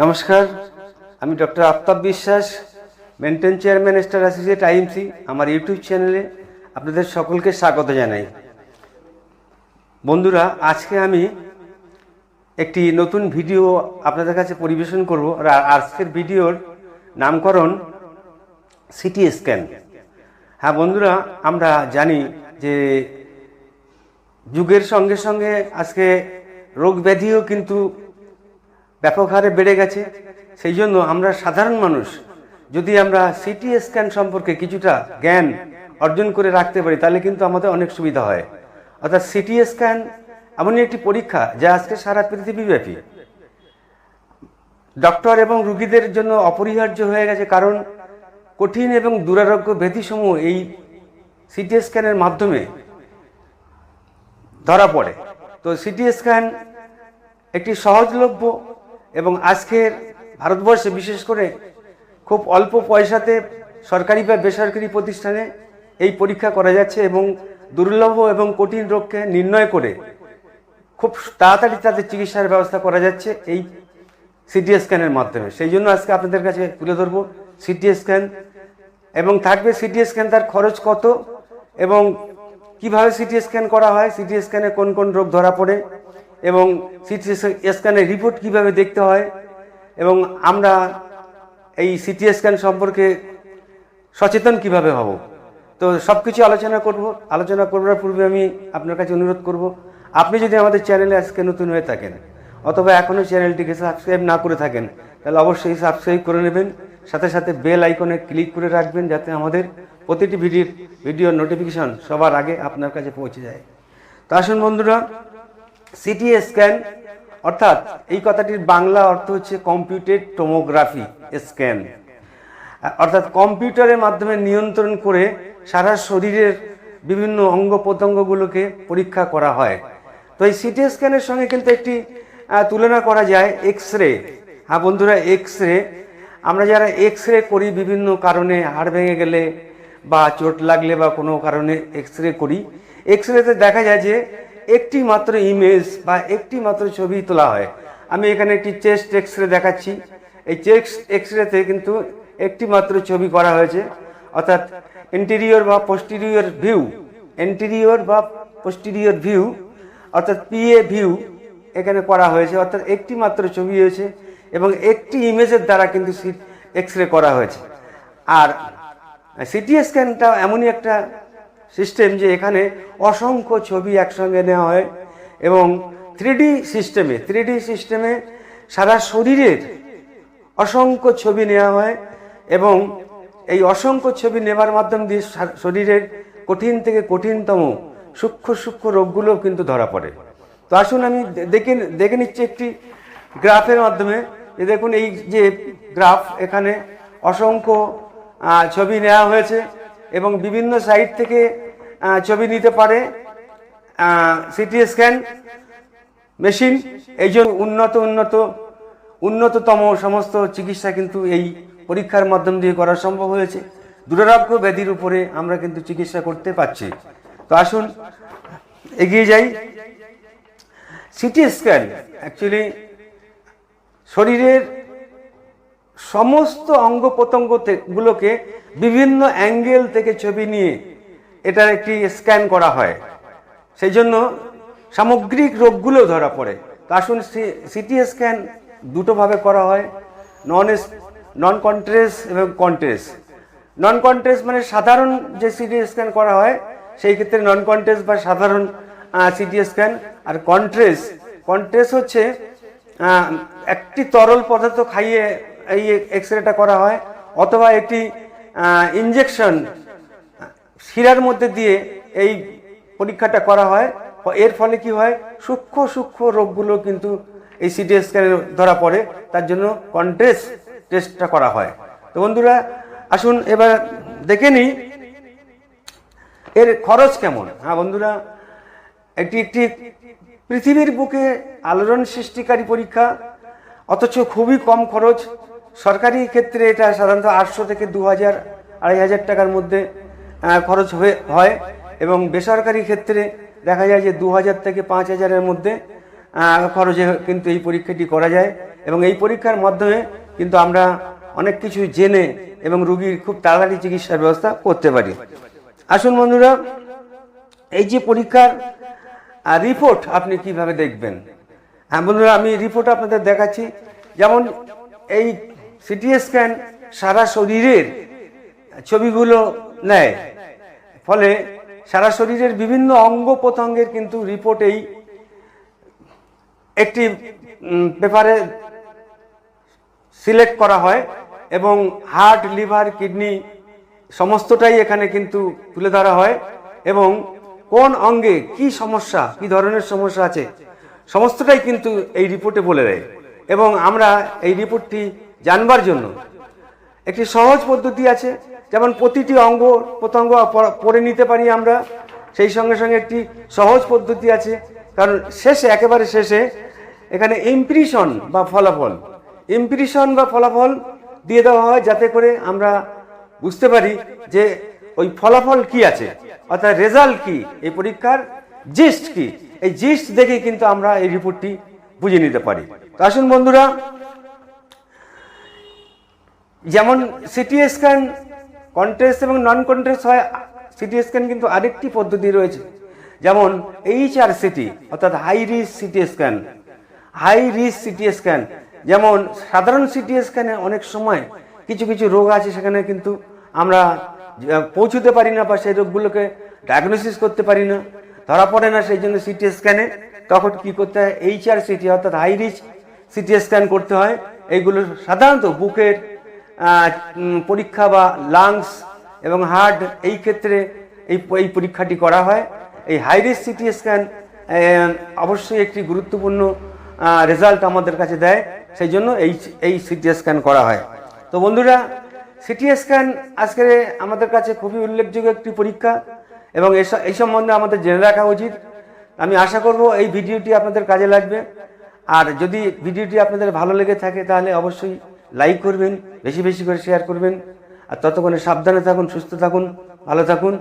নমস্কার, আমি ডক্টর আফতাব বিশ্বাস, maintain chairman star associate IMC. আমার ইউটিউব চ্যানেলে আপনাদের সকলকে স্বাগত জানাই। বন্ধুরা, আজকে আমি একটি নতুন ভিডিও আপনাদের কাছে পরিবেশন করব। আর আজকের ভিডিওর নামকরণ সিটি স্ক্যান। হ্যাঁ বন্ধুরা, আমরা জানি যে যুগের সঙ্গে সঙ্গে আজকে রোগ ব্যাধিও কিন্তু ব্যাপক হারে বেড়ে গেছে। সেই জন্য আমরা সাধারণ মানুষ যদি আমরা সিটি স্ক্যান সম্পর্কে কিছুটা জ্ঞান অর্জন করে রাখতে পারি, তাহলে কিন্তু আমাদের অনেক সুবিধা হয়। অর্থাৎ সিটি স্ক্যান এমনই একটি পরীক্ষা যা আজকে সারা পৃথিবীব্যাপী ডক্টর এবং রোগীদের জন্য অপরিহার্য হয়ে গেছে। কারণ কঠিন এবং দুরারোগ্য ব্যাধিসমূহ এই সিটি স্ক্যানের মাধ্যমে ধরা পড়ে। তো সিটি স্ক্যান একটি সহজলভ্য এবং আজকের ভারতবর্ষে বিশেষ করে খুব অল্প পয়সাতে সরকারি বা বেসরকারি প্রতিষ্ঠানে এই পরীক্ষা করা যাচ্ছে এবং দুর্লভ এবং কঠিন রোগকে নির্ণয় করে খুব তাড়াতাড়ি তাদের চিকিৎসার ব্যবস্থা করা যাচ্ছে এই সিটি স্ক্যানের মাধ্যমে। সেই জন্য আজকে আপনাদের কাছে তুলে ধরবো সিটি স্ক্যান, এবং থাকবে সিটি স্ক্যান তার খরচ কত এবং কিভাবে সিটি স্ক্যান করা হয়, সিটি স্ক্যানে কোন কোন রোগ ধরা পড়ে এবং সিটি স্ক্যানের রিপোর্ট কিভাবে দেখতে হয়, এবং আমরা এই সিটি স্ক্যান সম্পর্কে সচেতন কিভাবে হব। তো সব কিছু আলোচনা করবার পূর্বে আমি আপনার কাছে অনুরোধ করব, আপনি যদি আমাদের চ্যানেলে আজকে নতুন হয়ে থাকেন অথবা এখনও চ্যানেলটিকে সাবস্ক্রাইব না করে থাকেন, তাহলে অবশ্যই সাবস্ক্রাইব করে নেবেন। সাথে সাথে বেল আইকনে ক্লিক করে রাখবেন, যাতে আমাদের প্রতিটি ভিডিওর নোটিফিকেশন সবার আগে আপনার কাছে পৌঁছে যায়। তো আসুন বন্ধুরা, সিটি স্ক্যান অর্থাৎ এই কথাটির বাংলা অর্থ হচ্ছে কম্পিউটেড টোমোগ্রাফি স্ক্যান, অর্থাৎ কম্পিউটারের মাধ্যমে নিয়ন্ত্রণ করে সারা শরীরের বিভিন্ন অঙ্গ প্রত্যঙ্গগুলোকে পরীক্ষা করা হয়। তো এই সিটি স্ক্যানের সঙ্গে কিন্তু একটি তুলনা করা যায় এক্স রে। হ্যাঁ বন্ধুরা, এক্স রে, আমরা যারা এক্স রে করি বিভিন্ন কারণে, হাড় ভেঙে গেলে বা চোট লাগলে বা কোনো কারণে এক্স রে করি, এক্স রেতে দেখা যায় যে একটি মাত্র ইমেজ বা একটি মাত্র ছবি তোলা হয়। আমি এখানে একটি চেস্ট এক্স রে দেখাচ্ছি। এই চেস্ট এক্স রেতে কিন্তু একটি মাত্র ছবি করা হয়েছে, অর্থাৎ ইন্টেরিয়র বা পোস্টেরিয়র ভিউ অর্থাৎ পিএ ভিউ এখানে করা হয়েছে, অর্থাৎ একটি মাত্র ছবি হয়েছে এবং একটি ইমেজের দ্বারা কিন্তু এক্স রে করা হয়েছে। আর সিটি স্ক্যানটা এমনই একটা সিস্টেম যে এখানে অসংখ্য ছবি একসঙ্গে নেওয়া হয় এবং থ্রিডি সিস্টেমে সারা শরীরের অসংখ্য ছবি নেওয়া হয় এবং এই অসংখ্য ছবি নেবার মাধ্যম দিয়ে শরীরের কঠিন থেকে কঠিনতম সূক্ষ্ম রোগগুলো কিন্তু ধরা পড়ে। তো আসুন আমি দেখে নিচ্ছি একটি গ্রাফের মাধ্যমে। দেখুন এই যে গ্রাফ, এখানে অসংখ্য ছবি নেওয়া হয়েছে এবং বিভিন্ন সাইট থেকে ছবি নিতে পারে সিটি স্ক্যান মেশিন। এই জন্য উন্নততম সমস্ত চিকিৎসা কিন্তু এই পরীক্ষার মাধ্যম দিয়ে করা সম্ভব হয়েছে। দুরারোগ্য ব্যাধির উপরে আমরা কিন্তু চিকিৎসা করতে পারছি। তো আসুন এগিয়ে যাই। সিটি স্ক্যান অ্যাকচুয়ালি শরীরের সমস্ত অঙ্গ প্রত্যঙ্গগুলোকে বিভিন্ন অ্যাঙ্গেল থেকে ছবি নিয়ে এটার একটি স্ক্যান করা হয়। সেই জন্য সামগ্রিক রোগগুলো ধরা পড়ে। তো আসুন, সিটি স্ক্যান দুটোভাবে করা হয়, নন কন্ট্রেস এবং কন্ট্রেস। নন কন্ট্রেস মানে সাধারণ যে সিটি স্ক্যান করা হয় সেই ক্ষেত্রে নন কন্ট্রেস বা সাধারণ সিটি স্ক্যান। আর কন্ট্রেস হচ্ছে একটি তরল পদার্থ খাইয়ে এই এক্স রেটা করা হয়, অথবা একটি ইনজেকশন শিরার মধ্যে দিয়ে এই পরীক্ষাটা করা হয়। এর ফলে কি হয়, সূক্ষ্ম রোগগুলো কিন্তু এই সিটি স্ক্যানে ধরা পড়ে। তার জন্য কন্ট্রেস্ট টেস্টটা করা হয়। তো বন্ধুরা আসুন এবার দেখে নিই এর খরচ কেমন। হ্যাঁ বন্ধুরা, একটি পৃথিবীর বুকে আলোড়ন সৃষ্টিকারী পরীক্ষা, অথচ খুবই কম খরচ। সরকারি ক্ষেত্রে এটা সাধারণত 800 থেকে 2000 2500 টাকার মধ্যে খরচ হয় এবং বেসরকারি ক্ষেত্রে দেখা যায় যে 2000 থেকে 5000-এর মধ্যে খরচে কিন্তু এই পরীক্ষাটি করা যায়। এবং এই পরীক্ষার মাধ্যমে কিন্তু আমরা অনেক কিছু জেনে এবং রোগীর খুব তাড়াতাড়ি চিকিৎসার ব্যবস্থা করতে পারি। আসুন বন্ধুরা, এই যে পরীক্ষার রিপোর্ট আপনি কিভাবে দেখবেন। হ্যাঁ বন্ধুরা, আমি রিপোর্ট আপনাদের দেখাচ্ছি। যেমন এই সিটি স্ক্যান সারা শরীরের ছবিগুলো নেয়, ফলে সারা শরীরের বিভিন্ন অঙ্গ প্রত্যঙ্গের কিন্তু রিপোর্ট এই একটি পেপারে সিলেক্ট করা হয় এবং হার্ট, লিভার, কিডনি সমস্তটাই এখানে কিন্তু তুলে ধরা হয় এবং কোন অঙ্গে কি সমস্যা, কি ধরনের সমস্যা আছে সমস্তটাই কিন্তু এই রিপোর্টে বলে দেয়। এবং আমরা এই রিপোর্টটি জানবার জন্য একটি সহজ পদ্ধতি আছে। যেমন প্রতিটি অঙ্গ প্রত্যঙ্গ পড়ে নিতে পারি আমরা, সেই সঙ্গে সঙ্গে একটি সহজ পদ্ধতি আছে। কারণ শেষে, একেবারে শেষে এখানে ইমপ্রেশন বা ফলাফল দিয়ে দেওয়া হয়, যাতে করে আমরা বুঝতে পারি যে ওই ফলাফল কি আছে, অর্থাৎ রেজাল্ট কি, এই পরীক্ষার জিস্ট কি। এই জিস্ট দেখে কিন্তু আমরা এই রিপোর্টটি বুঝে নিতে পারি। তো আসুন বন্ধুরা, যেমন সিটি স্ক্যান কন্ট্রাস্ট এবং নন কন্ট্রাস্ট হয়, সিটি স্ক্যান কিন্তু আরেকটি পদ্ধতি রয়েছে, যেমন HRCT অর্থাৎ হাই রিস্ক সিটি স্ক্যান। যেমন সাধারণ সিটি স্ক্যানে অনেক সময় কিছু কিছু রোগ আছে, সেখানে কিন্তু আমরা পৌঁছতে পারি না বা সেই রোগগুলোকে ডায়াগনোসিস করতে পারি না, ধরা পড়ে না। সেই জন্য সিটি স্ক্যানে তখন কি করতে হয়, HRCT অর্থাৎ হাই রিস্ক সিটি স্ক্যান করতে হয়। এইগুলো সাধারণত বুকের পরীক্ষা বা লাংস এবং হার্ট, এই ক্ষেত্রে এই পরীক্ষাটি করা হয়। এই হাই রিস্ক সিটি স্ক্যান অবশ্যই একটি গুরুত্বপূর্ণ রেজাল্ট আমাদের কাছে দেয়, সেই জন্য এই সিটি স্ক্যান করা হয়। তো বন্ধুরা, সিটি স্ক্যান আজকে আমাদের কাছে খুবই উল্লেখযোগ্য একটি পরীক্ষা এবং এই সম্বন্ধে আমাদের জেনে রাখা উচিত। আমি আশা করব এই ভিডিওটি আপনাদের কাজে লাগবে। আর যদি ভিডিওটি আপনাদের ভালো লেগে থাকে তাহলে অবশ্যই লাইক করবেন, বেশি বেশি করে শেয়ার করবেন। আর ততক্ষণে সাবধানে থাকুন, সুস্থ থাকুন, ভালো থাকুন।